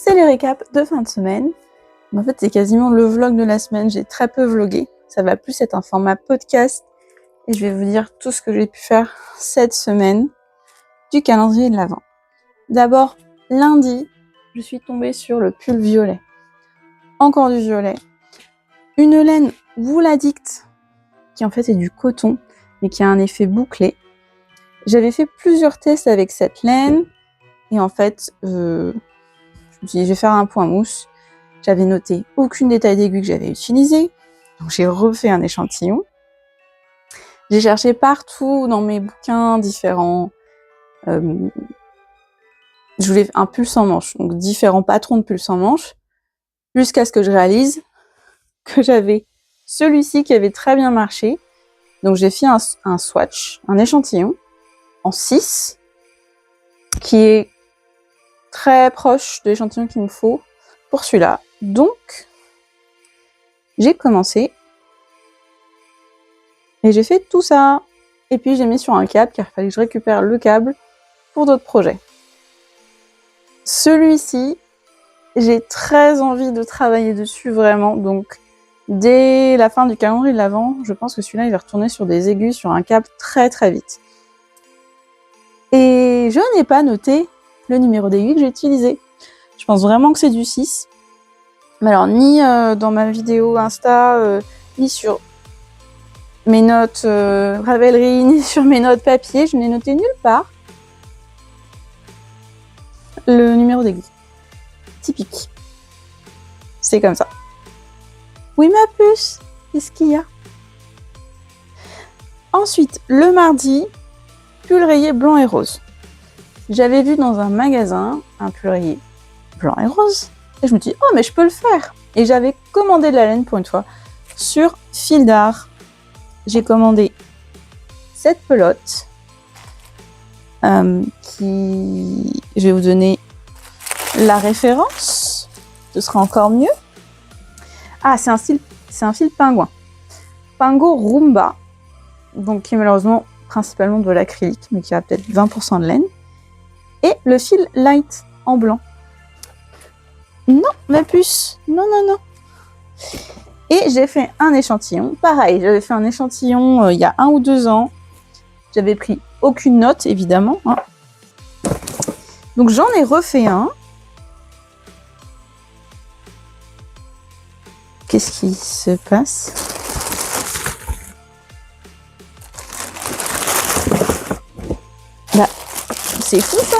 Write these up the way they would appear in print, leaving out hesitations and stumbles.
c'est les récaps de fin de semaine. En fait, c'est quasiment le vlog de la semaine. J'ai très peu vlogué. Ça va plus être un format podcast. Et je vais vous dire tout ce que j'ai pu faire cette semaine du calendrier de l'Avent. D'abord, lundi, je suis tombée sur le pull violet. Encore du violet. Une laine Wool Addict, qui en fait est du coton, mais qui a un effet bouclé. J'avais fait plusieurs tests avec cette laine. Et en fait, je me suis dit, je vais faire un point mousse. J'avais noté aucune des tailles d'aiguille que j'avais utilisées. Donc j'ai refait un échantillon. J'ai cherché partout dans mes bouquins différents. Je voulais un pull sans manche, donc différents patrons de pull sans manche, jusqu'à ce que je réalise que j'avais celui-ci qui avait très bien marché. Donc j'ai fait un swatch, un échantillon en 6, qui est très proche de l'échantillon qu'il me faut pour celui-là. Donc j'ai commencé et j'ai fait tout ça. Et puis j'ai mis sur un câble car il fallait que je récupère le câble pour d'autres projets. Celui-ci, j'ai très envie de travailler dessus vraiment. Donc dès la fin du calendrier de l'Avent, je pense que celui-là il va retourner sur des aiguilles, sur un câble très très vite. Et je n'ai pas noté le numéro d'aiguille que j'ai utilisé. Je pense vraiment que c'est du 6. Mais alors, ni dans ma vidéo Insta, ni sur mes notes Ravelry, ni sur mes notes papier, je n'ai noté nulle part le numéro d'aiguille. Typique. C'est comme ça. Oui, ma puce, qu'est-ce qu'il y a? Ensuite, le mardi, pull rayé blanc et rose. J'avais vu dans un magasin un pull rayé blanc et rose. Et je me dis, oh, mais je peux le faire. Et j'avais commandé de la laine pour une fois sur Fil d'Art. J'ai commandé cette pelote qui... Je vais vous donner la référence. Ce sera encore mieux. Ah, c'est un fil pingouin. Pingo Roomba. Donc, qui est malheureusement principalement de l'acrylique, mais qui a peut-être 20% de laine. Et le fil light en blanc. Non, ma puce. Non, non, non. Et j'ai fait un échantillon. Pareil, j'avais fait un échantillon il y a 1 ou 2 ans. J'avais pris aucune note, évidemment. Hein. Donc j'en ai refait un. Qu'est-ce qui se passe? Bah, c'est fou ça.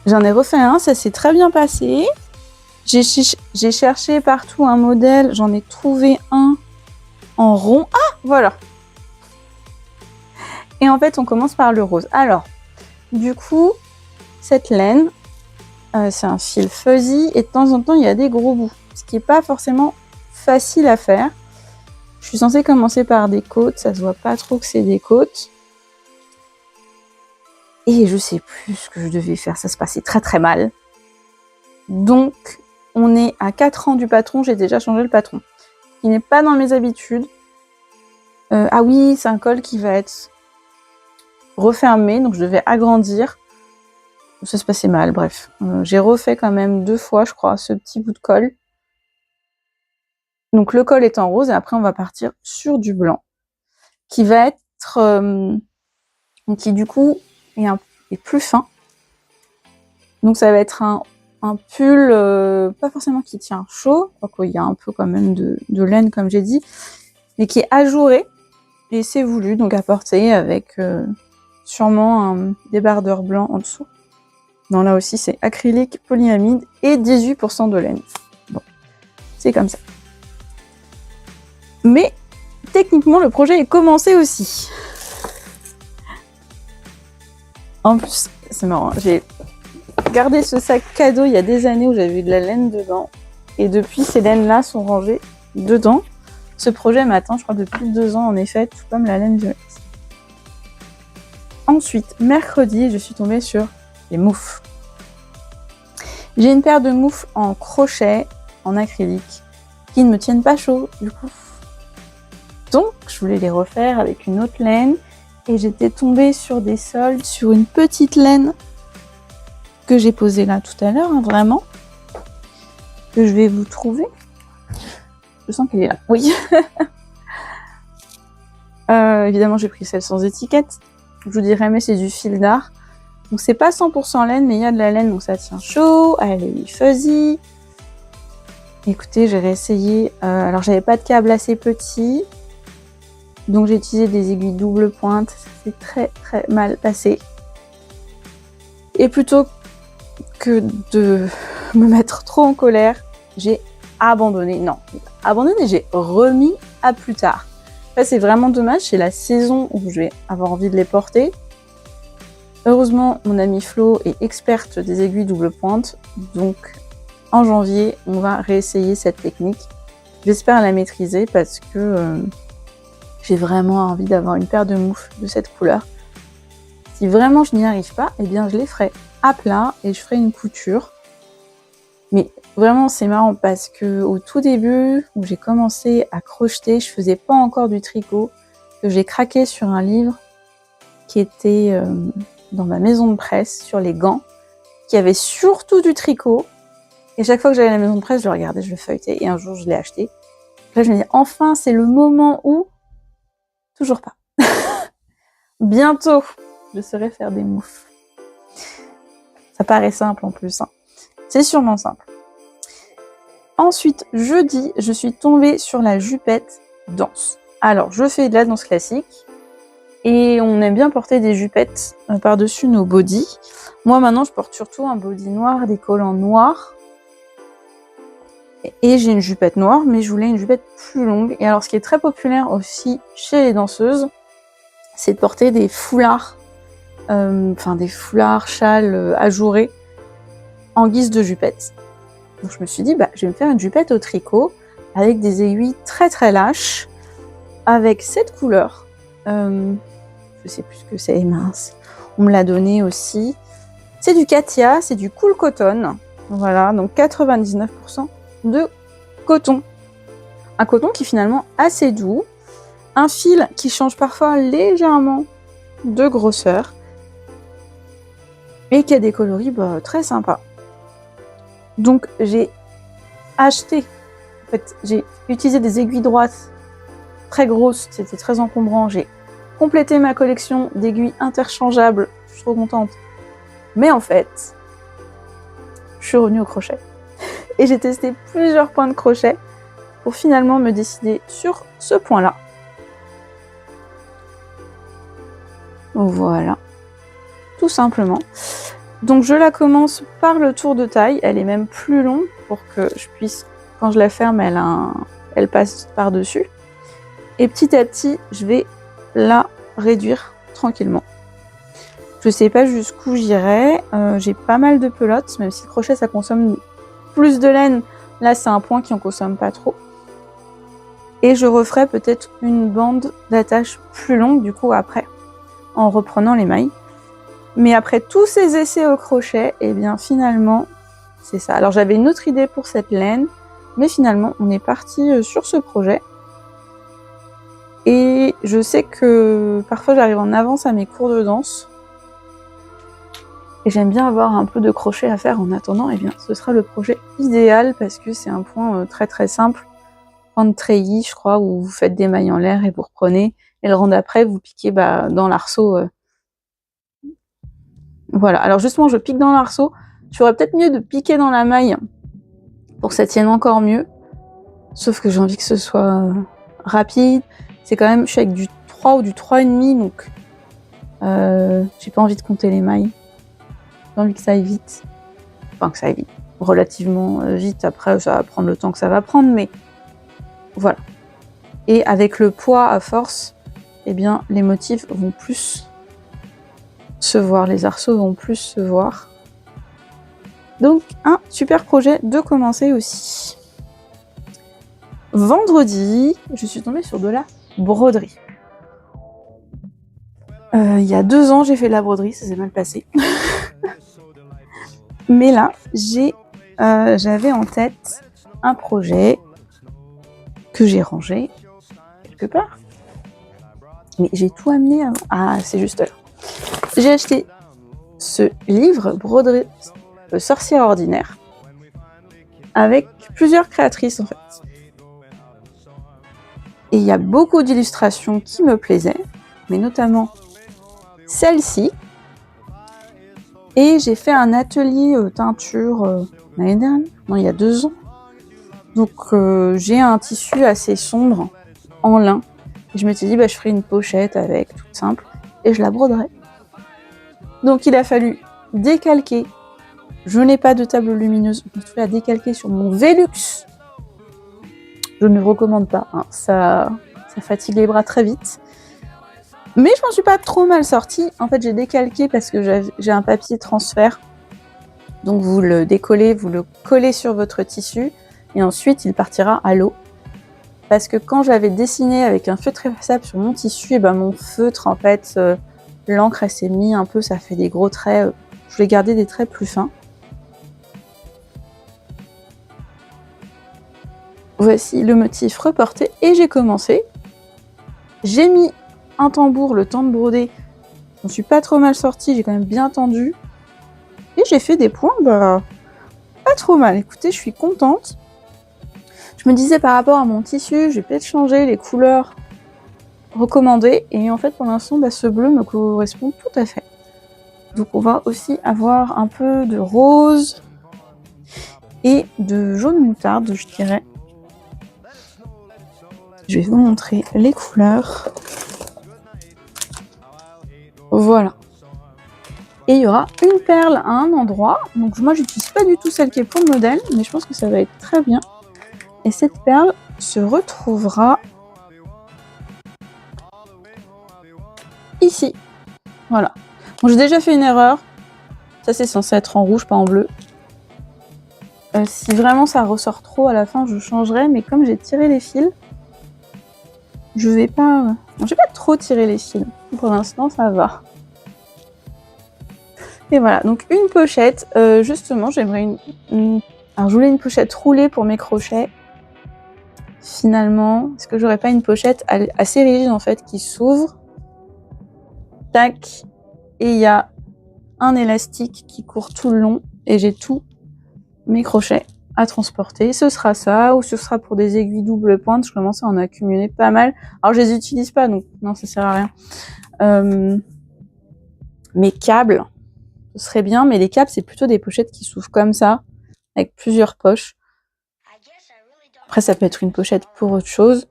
J'en ai refait un, ça s'est très bien passé. J'ai cherché partout un modèle, j'en ai trouvé un en rond. Ah, voilà. Et en fait, on commence par le rose. Alors, du coup, cette laine, c'est un fil fuzzy et de temps en temps, il y a des gros bouts. Ce qui n'est pas forcément facile à faire. Je suis censée commencer par des côtes, ça se voit pas trop que c'est des côtes. Et je sais plus ce que je devais faire, ça se passait très très mal. Donc, on est à 4 ans du patron, j'ai déjà changé le patron. Il n'est pas dans mes habitudes. Ah oui, c'est un col qui va être refermé, donc je devais agrandir. Ça se passait mal, bref. J'ai refait quand même 2 fois, je crois, ce petit bout de col. Donc le col est en rose, et après on va partir sur du blanc. Qui va être... qui du coup... est plus fin. Donc ça va être un pull pas forcément qui tient chaud, il y a un peu quand même de laine comme j'ai dit, mais qui est ajouré et c'est voulu, donc à porter avec sûrement un débardeur blanc en dessous. Non, là aussi c'est acrylique, polyamide et 18% de laine. Bon, c'est comme ça. Mais techniquement le projet est commencé aussi. En plus, c'est marrant, j'ai gardé ce sac cadeau il y a des années où j'avais eu de la laine dedans. Et depuis, ces laines-là sont rangées dedans. Ce projet m'attend, je crois, depuis 2 ans en effet, tout comme la laine violette. Ensuite, mercredi, je suis tombée sur les moufles. J'ai une paire de moufles en crochet, en acrylique, qui ne me tiennent pas chaud, du coup. Donc, je voulais les refaire avec une autre laine Et j'étais tombée sur des soldes, sur une petite laine que j'ai posée là tout à l'heure, hein, vraiment. Que je vais vous trouver. Je sens qu'elle est là. Oui. Évidemment, j'ai pris celle sans étiquette. Je vous dirais, mais c'est du fil d'art. Donc, c'est pas 100% laine, mais il y a de la laine, donc ça tient chaud. Elle est fuzzy. Écoutez, j'ai réessayé. Alors, j'avais pas de câble assez petit. Donc, j'ai utilisé des aiguilles double pointe. Ça s'est très, très mal passé. Et plutôt que de me mettre trop en colère, j'ai abandonné. Non, abandonné, j'ai remis à plus tard. Là, c'est vraiment dommage, c'est la saison où je vais avoir envie de les porter. Heureusement, mon amie Flo est experte des aiguilles double pointe, donc en janvier, on va réessayer cette technique. J'espère la maîtriser parce que j'ai vraiment envie d'avoir une paire de moufles de cette couleur. Si vraiment je n'y arrive pas, eh bien je les ferai à plat et je ferai une couture. Mais vraiment, c'est marrant parce que au tout début, où j'ai commencé à crocheter, je faisais pas encore du tricot, que j'ai craqué sur un livre qui était dans ma maison de presse, sur les gants, qui avait surtout du tricot. Et chaque fois que j'allais à la maison de presse, je le regardais, je le feuilletais, et un jour, je l'ai acheté. Là, je me dis, enfin, c'est le moment où... Toujours pas. Bientôt, je saurai faire des moufles. Ça paraît simple en plus, hein. C'est sûrement simple. Ensuite, jeudi, je suis tombée sur la jupette danse. Alors, je fais de la danse classique et on aime bien porter des jupettes par-dessus nos bodys. Moi, maintenant, je porte surtout un body noir, des collants noirs. Et j'ai une jupette noire, mais je voulais une jupette plus longue. Et alors, ce qui est très populaire aussi chez les danseuses, c'est de porter des foulards, des foulards, châles ajourés en guise de jupette. Donc je me suis dit, je vais me faire une jupette au tricot avec des aiguilles très très lâches, avec cette couleur. Je sais plus ce que c'est, mince. On me l'a donné aussi. C'est du Katia, c'est du cool cotton. Voilà, donc 99% de coton. Un coton qui est finalement assez doux. Un fil qui change parfois légèrement de grosseur. Et qui a des coloris très sympas. Donc j'ai acheté, en fait j'ai utilisé des aiguilles droites très grosses, c'était très encombrant, j'ai complété ma collection d'aiguilles interchangeables, je suis trop contente. Mais en fait, je suis revenue au crochet. Et j'ai testé plusieurs points de crochet pour finalement me décider sur ce point-là. Voilà, tout simplement. Donc je la commence par le tour de taille, elle est même plus longue pour que je puisse, quand je la ferme, elle passe par-dessus. Et petit à petit, je vais la réduire tranquillement. Je sais pas jusqu'où j'irai, j'ai pas mal de pelotes, même si le crochet ça consomme plus de laine, là c'est un point qui en consomme pas trop. Et je referai peut-être une bande d'attache plus longue du coup après, en reprenant les mailles. Mais après tous ces essais au crochet, eh bien finalement, c'est ça. Alors j'avais une autre idée pour cette laine, mais finalement on est parti sur ce projet. Et je sais que parfois j'arrive en avance à mes cours de danse. Et j'aime bien avoir un peu de crochet à faire en attendant, eh bien ce sera le projet idéal parce que c'est un point très très simple. Point de treillis, je crois, où vous faites des mailles en l'air et vous reprenez. Et le rang d'après, vous piquez dans l'arceau. Voilà, alors justement je pique dans l'arceau, je ferais peut-être mieux de piquer dans la maille pour que ça tienne encore mieux, sauf que j'ai envie que ce soit rapide, c'est quand même, je suis avec du 3 ou du 3,5 donc j'ai pas envie de compter les mailles, j'ai envie que ça aille vite, enfin que ça aille vite, relativement vite, après ça va prendre le temps que ça va prendre, mais voilà. Et avec le poids à force, eh bien les motifs vont plus se voir, les arceaux vont plus se voir. Donc un super projet de commencer aussi. Vendredi, je suis tombée sur de la broderie. Il y a 2 ans, j'ai fait de la broderie, ça s'est mal passé. Mais là, j'avais en tête un projet que j'ai rangé quelque part. Mais j'ai tout amené avant. Ah, c'est juste là. J'ai acheté ce livre, Broderie sorcière ordinaire, avec plusieurs créatrices en fait. Et il y a beaucoup d'illustrations qui me plaisaient, mais notamment celle-ci. Et j'ai fait un atelier teinture l'année dernière, non, il y a 2 ans. Donc j'ai un tissu assez sombre en lin. Et je m'étais dit, je ferai une pochette avec, toute simple, et je la broderai. Donc il a fallu décalquer. Je n'ai pas de table lumineuse, je me suis fait à décalquer sur mon Velux. Je ne recommande pas, hein. Ça fatigue les bras très vite. Mais je m'en suis pas trop mal sortie. En fait, j'ai décalqué parce que j'ai un papier transfert. Donc vous le décollez, vous le collez sur votre tissu et ensuite il partira à l'eau. Parce que quand j'avais dessiné avec un feutre effaçable sur mon tissu, mon feutre, en fait, l'encre elle s'est mise un peu, ça fait des gros traits. Je voulais garder des traits plus fins. Voici le motif reporté et j'ai commencé. J'ai mis un tambour le temps de broder. Je ne suis pas trop mal sortie, j'ai quand même bien tendu. Et j'ai fait des points, pas trop mal. Écoutez, je suis contente. Je me disais par rapport à mon tissu, je vais peut-être changer les couleurs recommandées. Et en fait, pour l'instant, ce bleu me correspond tout à fait. Donc on va aussi avoir un peu de rose et de jaune moutarde, je dirais. Je vais vous montrer les couleurs. Voilà. Et il y aura une perle à un endroit. Donc moi, j'utilise pas du tout celle qui est pour le modèle, mais je pense que ça va être très bien. Et cette perle se retrouvera ici. Voilà. Bon, j'ai déjà fait une erreur. Ça, c'est censé être en rouge, pas en bleu. Si vraiment ça ressort trop à la fin, je changerai. Mais comme j'ai tiré les fils, je vais pas... Bon, j'ai pas trop tiré les fils. Pour l'instant, ça va. Et voilà, donc une pochette. Justement, j'aimerais Alors, je voulais une pochette roulée pour mes crochets. Finalement, est-ce que j'aurais pas une pochette assez rigide en fait qui s'ouvre? Tac. Et il y a un élastique qui court tout le long et j'ai tous mes crochets à transporter. Ce sera ça, ou ce sera pour des aiguilles double pointe. Je commence à en accumuler pas mal. Alors je les utilise pas, donc non, ça sert à rien. Mes câbles, ce serait bien, mais les câbles, c'est plutôt des pochettes qui s'ouvrent comme ça, avec plusieurs poches. Après, ça peut être une pochette pour autre chose.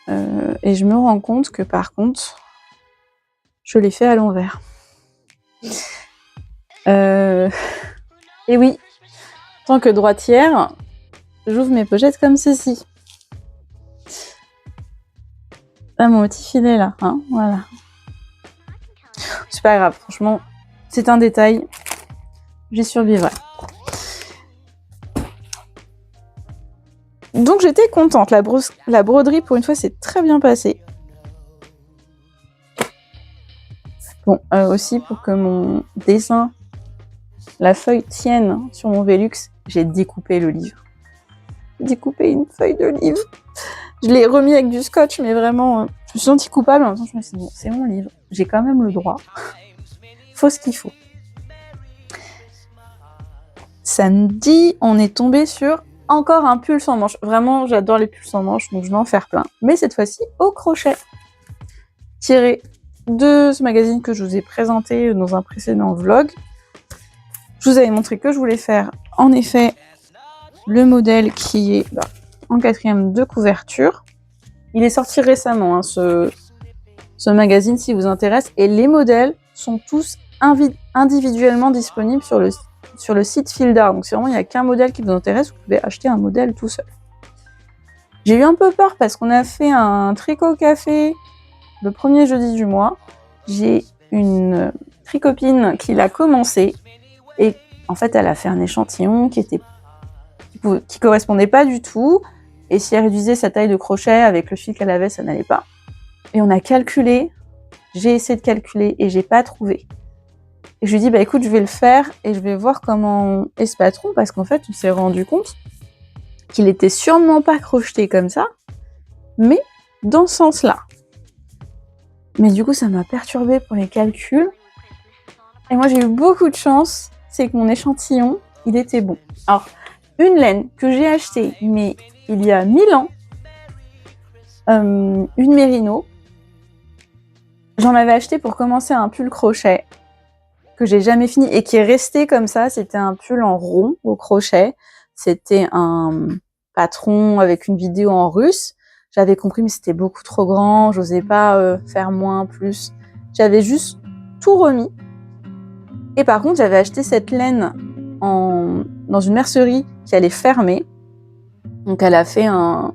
Et je me rends compte que par contre, je l'ai fait à l'envers. Et oui, en tant que droitière, j'ouvre mes pochettes comme ceci. Là, mon motif, il est là, hein, voilà. C'est pas grave, franchement, c'est un détail. J'y survivrai. Donc j'étais contente. La broderie, pour une fois, s'est très bien passée. Bon, aussi pour que mon dessin, la feuille tienne sur mon Velux, j'ai découpé le livre. J'ai découpé une feuille de livre. Je l'ai remis avec du scotch, mais vraiment, je me suis sentie coupable. En même temps, je me suis dit, bon, c'est mon livre. J'ai quand même le droit. Faut ce qu'il faut. Samedi, on est tombé sur encore un pull sans manches. Vraiment, j'adore les pulls sans manches, donc je vais en faire plein. Mais cette fois-ci, au crochet. Tiré de ce magazine que je vous ai présenté dans un précédent vlog. Je vous avais montré que je voulais faire, en effet, le modèle qui est en 4e de couverture. Il est sorti récemment, hein, ce magazine, si vous intéresse. Et les modèles sont tous individuellement disponibles sur le site Fil d'Art. Donc si vraiment il n'y a qu'un modèle qui vous intéresse, vous pouvez acheter un modèle tout seul. J'ai eu un peu peur parce qu'on a fait un tricot café le premier jeudi du mois. J'ai une tricopine qui l'a commencé et en fait elle a fait un échantillon qui correspondait pas du tout. Et si elle réduisait sa taille de crochet avec le fil qu'elle avait, ça n'allait pas. Et on a calculé, j'ai essayé de calculer et j'ai pas trouvé. Et je lui dis, écoute, je vais le faire et je vais voir comment est ce patron, parce qu'en fait, on s'est rendu compte qu'il était sûrement pas crocheté comme ça, mais dans ce sens-là. Mais du coup, ça m'a perturbée pour les calculs. Et moi, j'ai eu beaucoup de chance, c'est que mon échantillon, il était bon. Alors, une laine que j'ai achetée, mais il y a 1000 ans, une Mérino. J'en avais acheté pour commencer un pull crochet que j'ai jamais fini et qui est resté comme ça. C'était un pull en rond au crochet. C'était un patron avec une vidéo en russe. J'avais compris, mais c'était beaucoup trop grand. J'osais pas faire moins, plus. J'avais juste tout remis. Et par contre, j'avais acheté cette laine dans une mercerie qui allait fermer. Donc, elle a fait un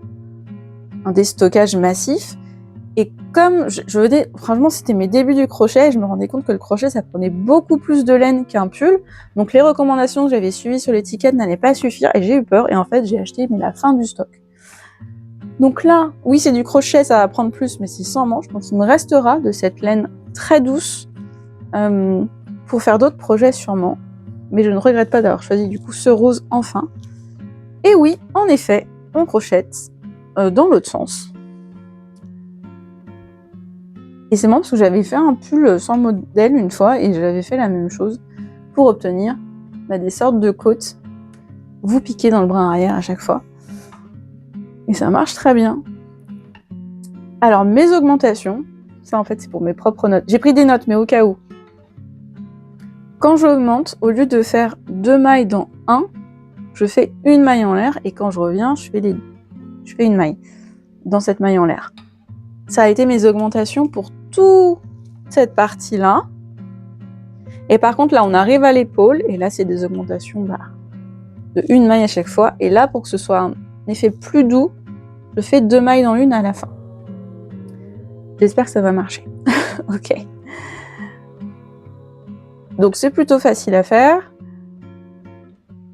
déstockage massif. Et comme je venais, franchement, c'était mes débuts du crochet, je me rendais compte que le crochet, ça prenait beaucoup plus de laine qu'un pull. Donc, les recommandations que j'avais suivies sur l'étiquette n'allaient pas suffire et j'ai eu peur. Et en fait, j'ai acheté la fin du stock. Donc là, oui, c'est du crochet, ça va prendre plus, mais c'est sans manches. Donc, il me restera de cette laine très douce pour faire d'autres projets sûrement. Mais je ne regrette pas d'avoir choisi du coup ce rose enfin. Et oui, en effet, on crochette dans l'autre sens. Et c'est marrant parce que j'avais fait un pull sans modèle une fois et j'avais fait la même chose pour obtenir des sortes de côtes. Vous piquez dans le brin arrière à chaque fois. Et ça marche très bien. Alors mes augmentations, ça en fait c'est pour mes propres notes. J'ai pris des notes mais au cas où. Quand j'augmente, au lieu de faire 2 mailles dans un, je fais une maille en l'air et quand je reviens, je fais une maille dans cette maille en l'air. Ça a été mes augmentations pour toute cette partie-là. Et par contre, là, on arrive à l'épaule, et là, c'est des augmentations de une maille à chaque fois. Et là, pour que ce soit un effet plus doux, je fais 2 mailles dans l'une à la fin. J'espère que ça va marcher. Ok. Donc, c'est plutôt facile à faire.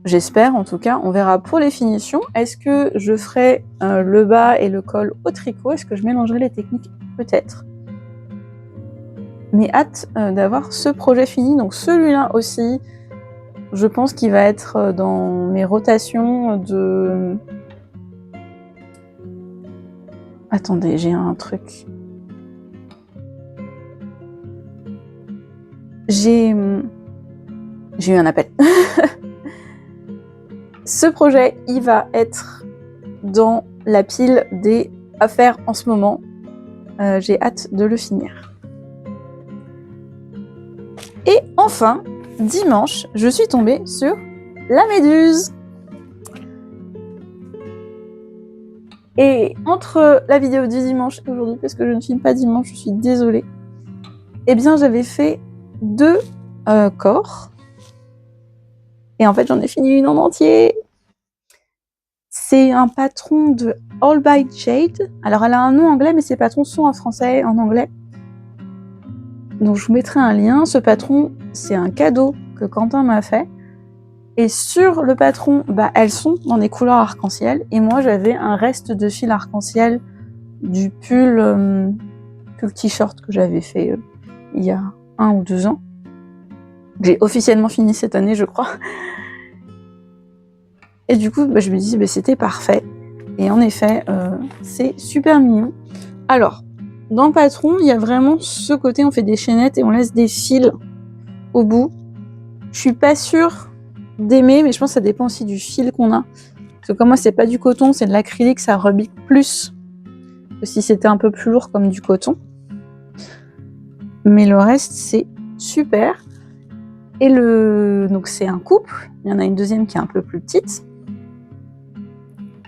J'espère, en tout cas. On verra pour les finitions. Est-ce que je ferai le bas et le col au tricot? Est-ce que je mélangerai les techniques? Peut-être. Mais hâte d'avoir ce projet fini. Donc celui-là aussi, je pense qu'il va être dans mes rotations de... Attendez, j'ai un truc. J'ai eu un appel. Ce projet, il va être dans la pile des à faire en ce moment. J'ai hâte de le finir. Et enfin, dimanche, je suis tombée sur la méduse. Et entre la vidéo du dimanche et aujourd'hui, parce que je ne filme pas dimanche, je suis désolée, eh bien j'avais fait 2 corps. Et en fait, j'en ai fini une en entier. C'est un patron de All by Jade. Alors, elle a un nom anglais, mais ses patrons sont en français et en anglais. Donc, je vous mettrai un lien. Ce patron, c'est un cadeau que Quentin m'a fait. Et sur le patron, elles sont dans des couleurs arc-en-ciel. Et moi, j'avais un reste de fil arc-en-ciel du pull t-shirt que j'avais fait il y a 1 ou 2 ans. J'ai officiellement fini cette année, je crois. Et du coup, je me dis, c'était parfait. Et en effet, c'est super mignon. Alors, dans le patron, il y a vraiment ce côté, on fait des chaînettes et on laisse des fils au bout. Je suis pas sûre d'aimer, mais je pense que ça dépend aussi du fil qu'on a. Parce que comme moi, c'est pas du coton, c'est de l'acrylique, ça rebique plus que si c'était un peu plus lourd comme du coton. Mais le reste, c'est super. Et donc c'est un couple. Il y en a une deuxième qui est un peu plus petite.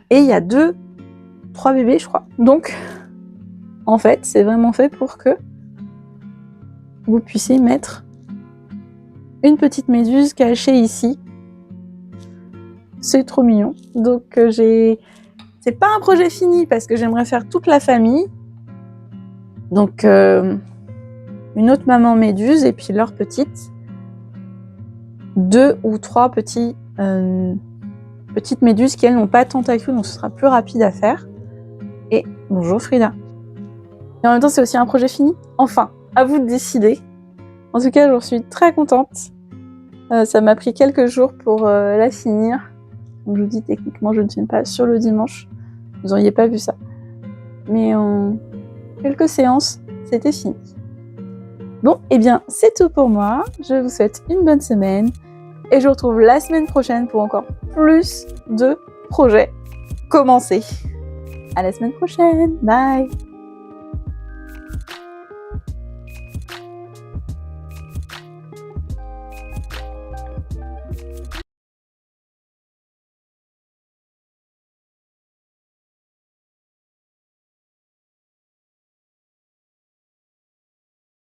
Et il y a 3 bébés, je crois. Donc, en fait, c'est vraiment fait pour que vous puissiez mettre une petite méduse cachée ici. C'est trop mignon. Donc, c'est pas un projet fini parce que j'aimerais faire toute la famille. Donc, une autre maman méduse et puis leur petite. 2 ou 3 petites méduses qui, elles, n'ont pas de tentacules, donc ce sera plus rapide à faire. Et bonjour Frida. Et en même temps, c'est aussi un projet fini. Enfin, à vous de décider. En tout cas, j'en suis très contente. Ça m'a pris quelques jours pour la finir. Comme je vous dis, techniquement, je ne filme pas sur le dimanche. Vous n'auriez pas vu ça. Mais en quelques séances, c'était fini. Bon, et bien c'est tout pour moi. Je vous souhaite une bonne semaine et je vous retrouve la semaine prochaine pour encore plus de projets commencés. À la semaine prochaine, bye!